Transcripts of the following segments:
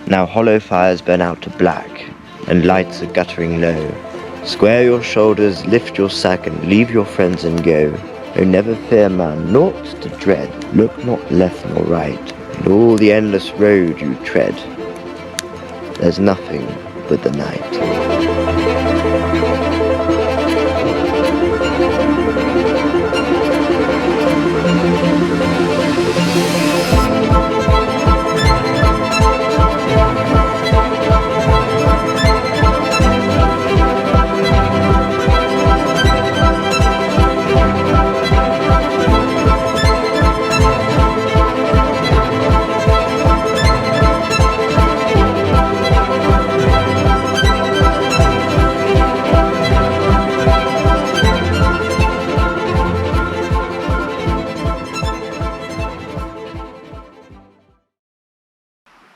Now hollow fires burn out to black, and lights are guttering low. Square your shoulders, lift your sack, and leave your friends and go. Oh, never fear, man, naught to dread. Look not left nor right, and all the endless road you tread, there's nothing but the night.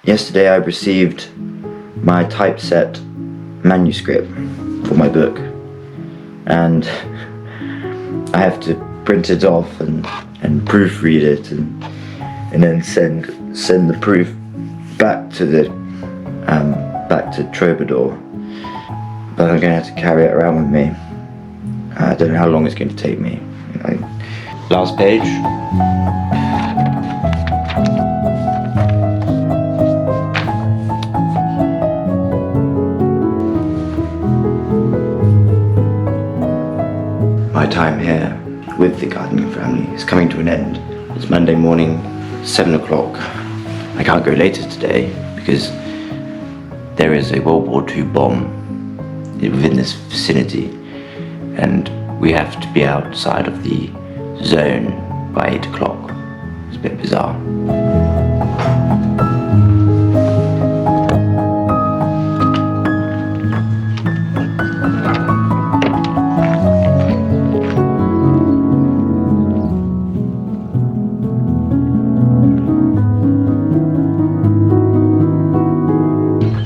Yesterday I received my typeset manuscript for my book, and I have to print it off and proofread it and then send the proof back to Troubadour. But I'm gonna have to carry it around with me. I don't know how long it's going to take me. Last page. My time here with the gardening family is coming to an end. It's Monday morning, 7 o'clock. I can't go later today because there is a World War II bomb within this vicinity, and we have to be outside of the zone by 8 o'clock. It's a bit bizarre.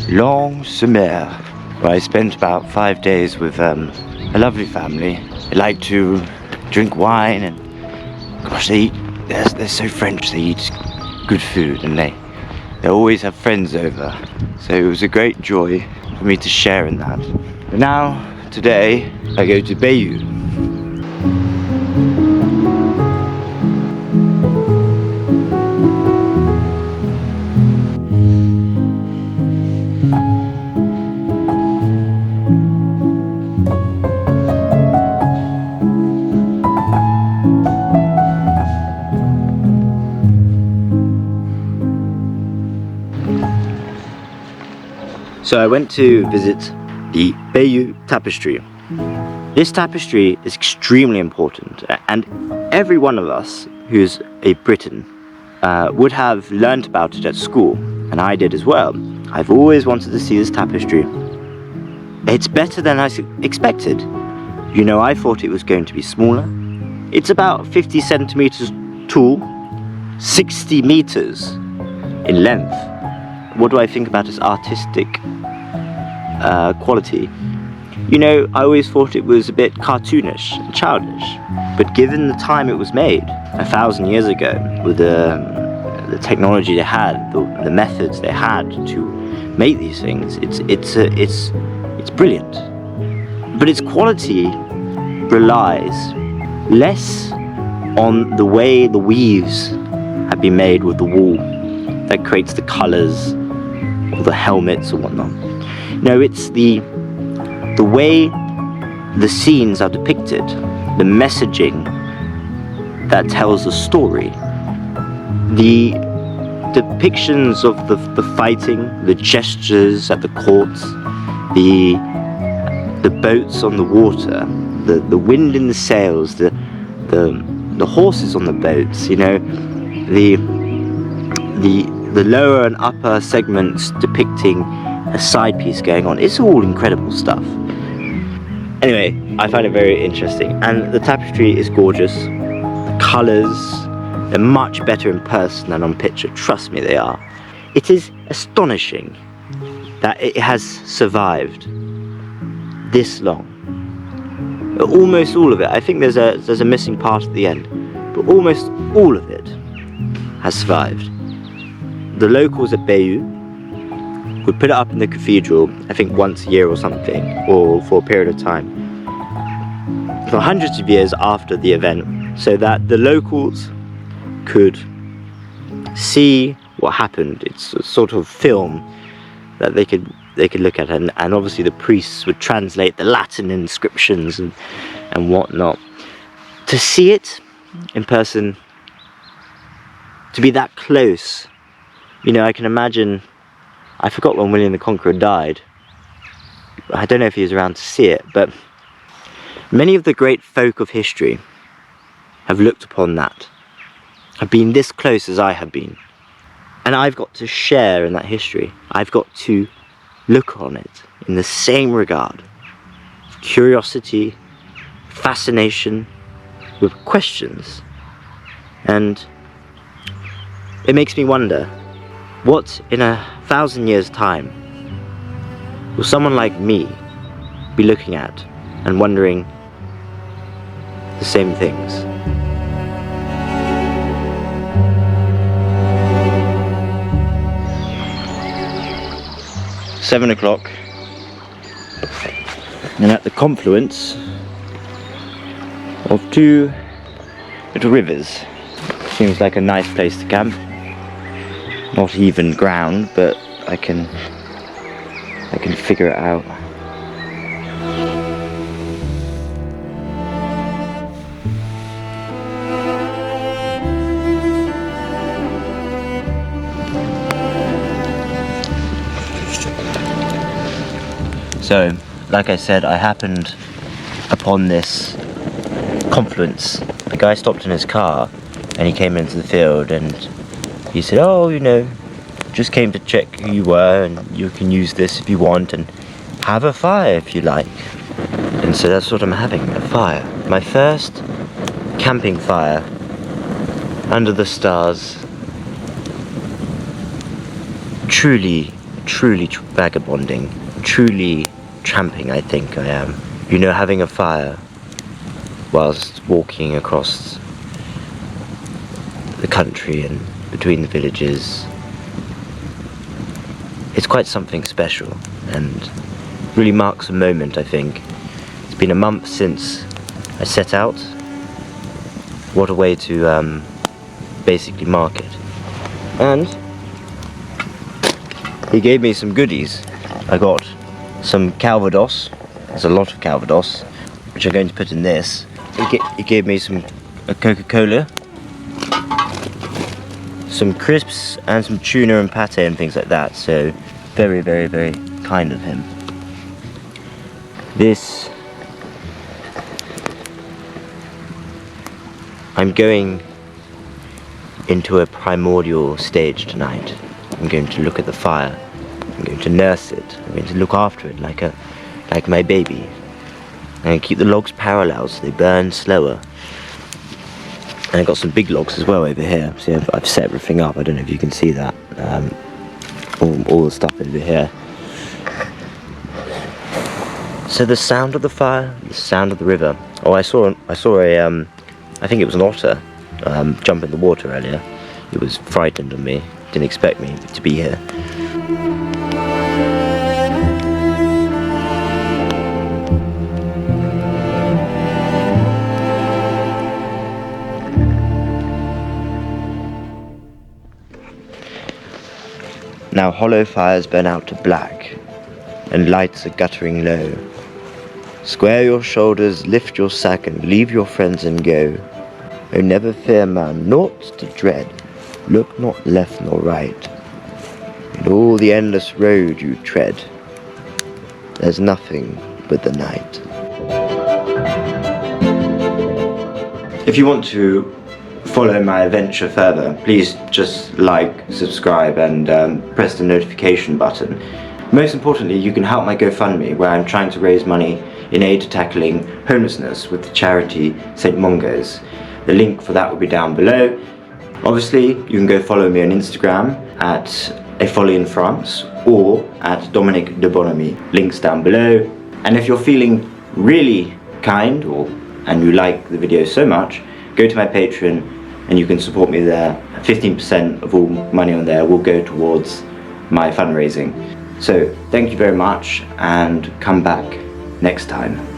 Long summer, where I spent about 5 days with a lovely family. They like to drink wine, and gosh, they're so French. They eat good food, and they always have friends over. So it was a great joy for me to share in that. But now, today, I go to Bayeux. So I went to visit the Bayeux Tapestry. This tapestry is extremely important, and every one of us who's a Briton would have learnt about it at school, and I did as well. I've always wanted to see this tapestry. It's better than I expected. You know, I thought it was going to be smaller. It's about 50 centimeters tall, 60 meters in length. What do I think about its artistic quality? You know, I always thought it was a bit cartoonish and childish, but given the time it was made, 1,000 years ago, with the technology they had, the methods they had to make these things, it's brilliant. But its quality relies less on the way the weaves have been made with the wool that creates the colors or the helmets or whatnot. No, it's the way the scenes are depicted, the messaging that tells the story, the depictions of the fighting, the gestures at the courts, the boats on the water, the wind in the sails, the horses on the boats, you know, the lower and upper segments depicting a side piece going on. It's all incredible stuff. Anyway, I find it very interesting, and the tapestry is gorgeous. The colours are much better in person than on picture, trust me they are. It is astonishing that it has survived this long. Almost all of it. I think there's a missing part at the end, but almost all of it has survived. The locals at Bayeux would put it up in the cathedral, I think once a year or something, or for a period of time, for hundreds of years after the event, so that the locals could see what happened. It's a sort of film that they could look at, and obviously the priests would translate the Latin inscriptions and whatnot. To see it in person, to be that close, you know, I can imagine, I forgot when William the Conqueror died. I don't know if he was around to see it, but many of the great folk of history have looked upon that, have been this close as I have been. And I've got to share in that history. I've got to look on it in the same regard. Curiosity, fascination, with questions. And it makes me wonder, what in 1,000 years' time will someone like me be looking at and wondering the same things? Seven o'clock, and at the confluence of two little rivers. Seems like a nice place to camp. Not even ground, but I can figure it out. So, like I said, I happened upon this confluence. The guy stopped in his car and he came into the field and he said, oh, you know, just came to check who you were, and you can use this if you want, and have a fire if you like. And so that's what I'm having, a fire. My first camping fire under the stars. Truly vagabonding, truly tramping, I think I am. You know, having a fire whilst walking across the country and between the villages. It's quite something special and really marks a moment, I think. It's been a month since I set out. What a way to basically mark it. And he gave me some goodies. I got some Calvados. There's a lot of Calvados, which I'm going to put in this. He gave me a Coca-Cola, some crisps, and some tuna and pate and things like that. So very, very, very kind of him. This, I'm going into a primordial stage tonight. I'm going to look at the fire. I'm going to nurse it. I'm going to look after it like my baby. I'm going to keep the logs parallel so they burn slower. And I've got some big logs as well over here. See, I've set everything up. I don't know if you can see that. All the stuff over here. So the sound of the fire, the sound of the river. Oh, I saw a I think it was an otter jump in the water earlier. It was frightened of me. Didn't expect me to be here. Now hollow fires burn out to black, and lights are guttering low. Square your shoulders, lift your sack, and leave your friends and go. Oh, never fear, man, naught to dread. Look not left nor right. In all the endless road you tread, there's nothing but the night. If you want to follow my adventure further, please just like, subscribe, and press the notification button. Most importantly, you can help my GoFundMe, where I'm trying to raise money in aid to tackling homelessness with the charity St. Mungo's. The link for that will be down below. Obviously, you can go follow me on Instagram at A Folly in France or at Dominic de Bonhomie. Links down below. And if you're feeling really kind and you like the video so much, go to my Patreon and you can support me there. 15% of all money on there will go towards my fundraising. So thank you very much, and come back next time.